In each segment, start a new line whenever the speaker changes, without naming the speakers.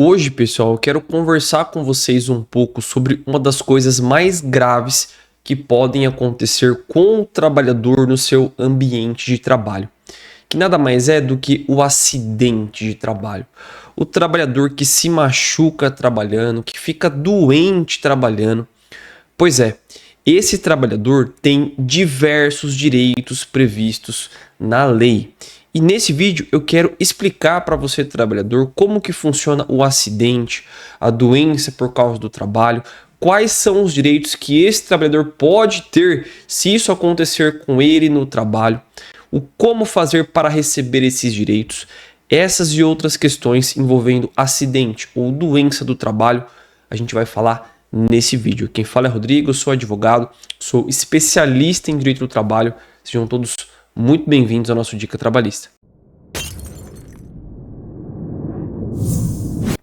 Hoje, pessoal, eu quero conversar com vocês um pouco sobre uma das coisas mais graves que podem acontecer com o trabalhador no seu ambiente de trabalho, que nada mais é do que o acidente de trabalho. O trabalhador que se machuca trabalhando, que fica doente trabalhando. Pois é, esse trabalhador tem diversos direitos previstos na lei. E nesse vídeo eu quero explicar para você, trabalhador, como que funciona o acidente, a doença por causa do trabalho, quais são os direitos que esse trabalhador pode ter se isso acontecer com ele no trabalho, o como fazer para receber esses direitos, essas e outras questões envolvendo acidente ou doença do trabalho, a gente vai falar nesse vídeo. Quem fala é Rodrigo, eu sou advogado, sou especialista em direito do trabalho. Sejam todos muito bem-vindos ao nosso Dica Trabalhista.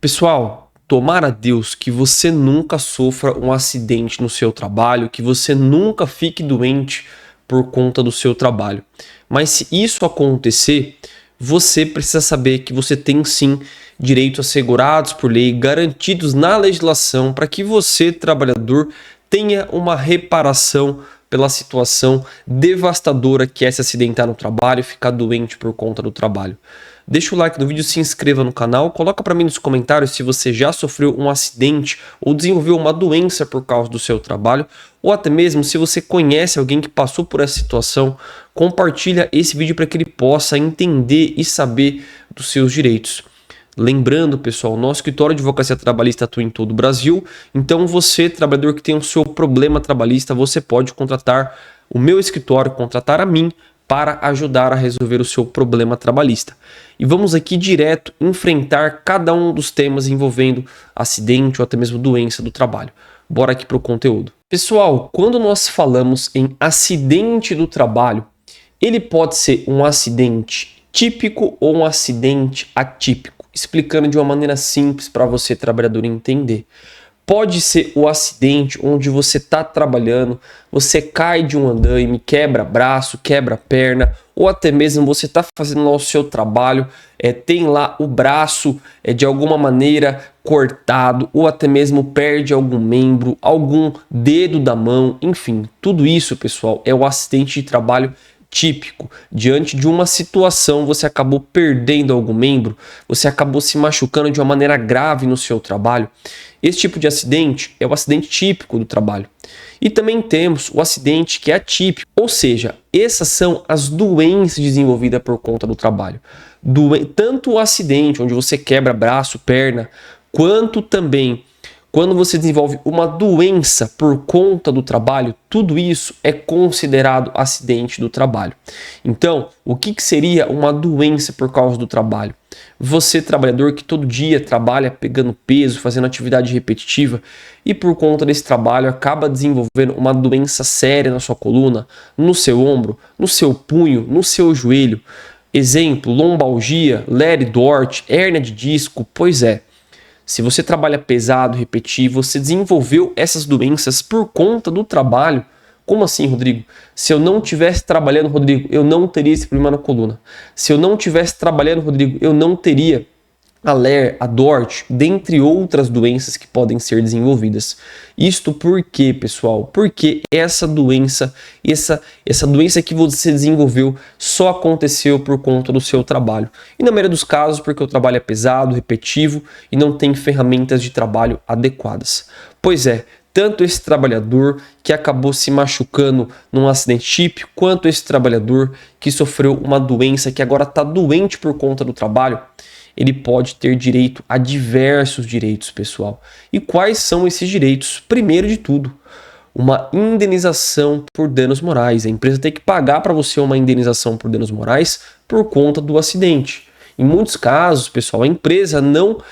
Pessoal, tomara a Deus que você nunca sofra um acidente no seu trabalho, que você nunca fique doente por conta do seu trabalho. Mas se isso acontecer, você precisa saber que você tem sim direitos assegurados por lei, garantidos na legislação, para que você, trabalhador, tenha uma reparação pela situação devastadora que é se acidentar no trabalho e ficar doente por conta do trabalho. Deixa o like no vídeo, se inscreva no canal, coloca para mim nos comentários se você já sofreu um acidente ou desenvolveu uma doença por causa do seu trabalho, ou até mesmo se você conhece alguém que passou por essa situação, compartilha esse vídeo para que ele possa entender e saber dos seus direitos. Lembrando, pessoal, nosso escritório de advocacia trabalhista atua em todo o Brasil, então você, trabalhador que tem o seu problema trabalhista, você pode contratar o meu escritório, contratar a mim, para ajudar a resolver o seu problema trabalhista. E vamos aqui direto enfrentar cada um dos temas envolvendo acidente ou até mesmo doença do trabalho. Bora aqui para o conteúdo. Pessoal, quando nós falamos em acidente do trabalho, ele pode ser um acidente típico ou um acidente atípico. Explicando de uma maneira simples para você, trabalhador, entender. Pode ser o acidente onde você está trabalhando, você cai de um andaime, quebra braço, quebra perna, ou até mesmo você está fazendo lá o seu trabalho, tem lá o braço de alguma maneira cortado, ou até mesmo perde algum membro, algum dedo da mão, enfim, tudo isso, pessoal, é o acidente de trabalho típico. Diante de uma situação, você acabou perdendo algum membro, você acabou se machucando de uma maneira grave no seu trabalho. Esse tipo de acidente é o acidente típico do trabalho. E também temos o acidente que é atípico, ou seja, essas são as doenças desenvolvidas por conta do trabalho. Tanto o acidente onde você quebra braço, perna, quanto também quando você desenvolve uma doença por conta do trabalho, tudo isso é considerado acidente do trabalho. Então, o que seria uma doença por causa do trabalho? Você, trabalhador que todo dia trabalha pegando peso, fazendo atividade repetitiva e por conta desse trabalho acaba desenvolvendo uma doença séria na sua coluna, no seu ombro, no seu punho, no seu joelho. Exemplo, lombalgia, Lere Dort, hérnia de disco, pois é. Se você trabalha pesado, repetitivo, você desenvolveu essas doenças por conta do trabalho. Como assim, Rodrigo? Se eu não estivesse trabalhando, Rodrigo, eu não teria esse problema na coluna. Se eu não estivesse trabalhando, Rodrigo, eu não teria a Lere, a Dort, dentre outras doenças que podem ser desenvolvidas. Isto por quê, pessoal? Porque essa doença que você desenvolveu só aconteceu por conta do seu trabalho. E na maioria dos casos, porque o trabalho é pesado, repetitivo e não tem ferramentas de trabalho adequadas. Pois é, tanto esse trabalhador que acabou se machucando num acidente típico, quanto esse trabalhador que sofreu uma doença que agora está doente por conta do trabalho, ele pode ter direito a diversos direitos, pessoal. E quais são esses direitos? Primeiro de tudo, uma indenização por danos morais. A empresa tem que pagar para você uma indenização por danos morais por conta do acidente. Em muitos casos, pessoal, a empresa não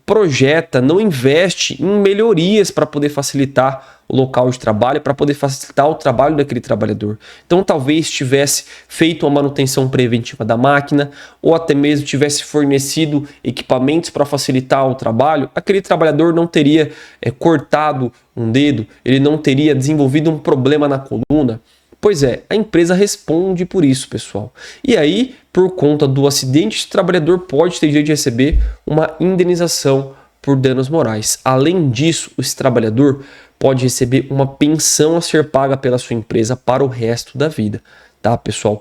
projeta, não investe em melhorias para poder facilitar o local de trabalho, para poder facilitar o trabalho daquele trabalhador. Então, talvez tivesse feito uma manutenção preventiva da máquina, ou até mesmo tivesse fornecido equipamentos para facilitar o trabalho, aquele trabalhador não teria cortado um dedo, ele não teria desenvolvido um problema na coluna. Pois é, a empresa responde por isso, pessoal. E aí, por conta do acidente, o trabalhador pode ter direito de receber uma indenização por danos morais. Além disso, esse trabalhador pode receber uma pensão a ser paga pela sua empresa para o resto da vida, tá, pessoal?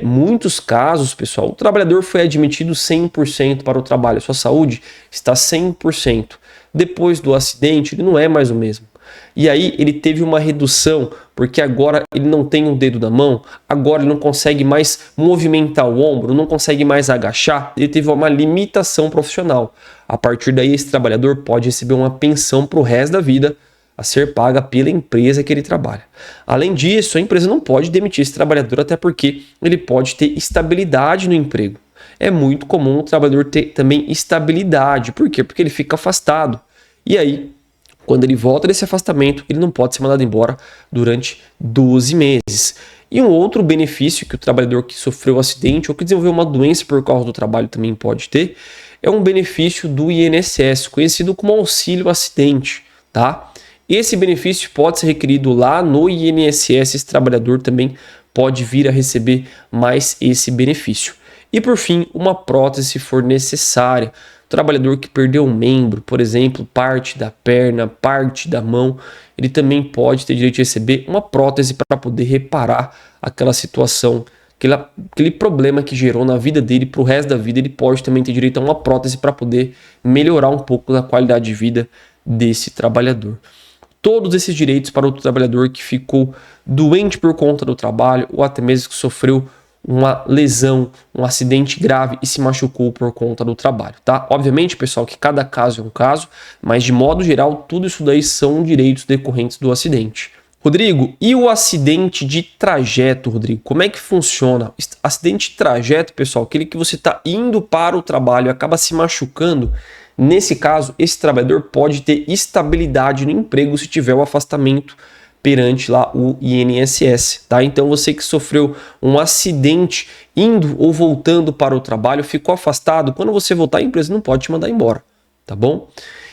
Muitos casos, pessoal, o trabalhador foi admitido 100% para o trabalho, sua saúde está 100%. Depois do acidente, ele não é mais o mesmo. E aí ele teve uma redução, porque agora ele não tem um dedo na mão, agora ele não consegue mais movimentar o ombro, não consegue mais agachar, ele teve uma limitação profissional. A partir daí, esse trabalhador pode receber uma pensão para o resto da vida, a ser paga pela empresa que ele trabalha. Além disso, a empresa não pode demitir esse trabalhador, até porque ele pode ter estabilidade no emprego. É muito comum o trabalhador ter também estabilidade. Por quê? Porque ele fica afastado. E aí, quando ele volta desse afastamento, ele não pode ser mandado embora durante 12 meses. E um outro benefício que o trabalhador que sofreu um acidente ou que desenvolveu uma doença por causa do trabalho também pode ter, é um benefício do INSS, conhecido como auxílio acidente, tá? Esse benefício pode ser requerido lá no INSS, esse trabalhador também pode vir a receber mais esse benefício. E por fim, uma prótese se for necessária. O trabalhador que perdeu um membro, por exemplo, parte da perna, parte da mão, ele também pode ter direito de receber uma prótese para poder reparar aquela situação, aquele problema que gerou na vida dele, para o resto da vida ele pode também ter direito a uma prótese para poder melhorar um pouco da qualidade de vida desse trabalhador. Todos esses direitos para o trabalhador que ficou doente por conta do trabalho ou até mesmo que sofreu uma lesão, um acidente grave e se machucou por conta do trabalho, tá? Obviamente, pessoal, que cada caso é um caso, mas de modo geral, tudo isso daí são direitos decorrentes do acidente. Rodrigo, e o acidente de trajeto, Rodrigo? Como é que funciona? Acidente de trajeto, pessoal, aquele que você está indo para o trabalho e acaba se machucando. Nesse caso, esse trabalhador pode ter estabilidade no emprego se tiver o afastamento perante lá o INSS, tá? Então você que sofreu um acidente indo ou voltando para o trabalho, ficou afastado, quando você voltar a empresa não pode te mandar embora, tá bom?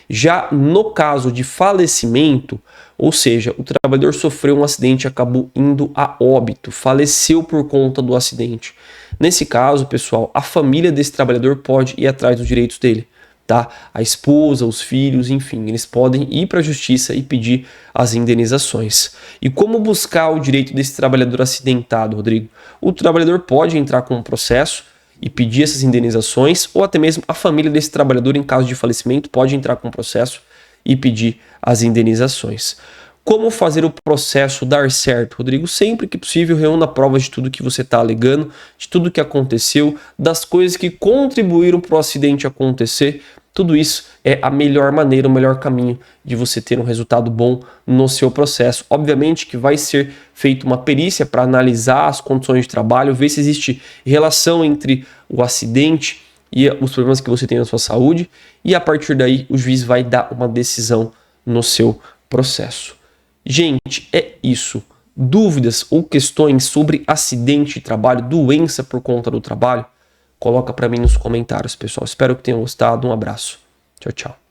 Já no caso de falecimento, ou seja, o trabalhador sofreu um acidente e acabou indo a óbito, faleceu por conta do acidente. Nesse caso, pessoal, a família desse trabalhador pode ir atrás dos direitos dele. Tá? A esposa, os filhos, enfim, eles podem ir para a justiça e pedir as indenizações. E como buscar o direito desse trabalhador acidentado, Rodrigo? O trabalhador pode entrar com um processo e pedir essas indenizações, ou até mesmo a família desse trabalhador, em caso de falecimento, pode entrar com um processo e pedir as indenizações. Como fazer o processo dar certo, Rodrigo? Sempre que possível, reúna provas de tudo que você está alegando, de tudo que aconteceu, das coisas que contribuíram para o acidente acontecer. Tudo isso é a melhor maneira, o melhor caminho de você ter um resultado bom no seu processo. Obviamente que vai ser feita uma perícia para analisar as condições de trabalho, ver se existe relação entre o acidente e os problemas que você tem na sua saúde, e a partir daí o juiz vai dar uma decisão no seu processo. Gente, é isso. Dúvidas ou questões sobre acidente de trabalho, doença por conta do trabalho? Coloca para mim nos comentários, pessoal. Espero que tenham gostado. Um abraço. Tchau, tchau.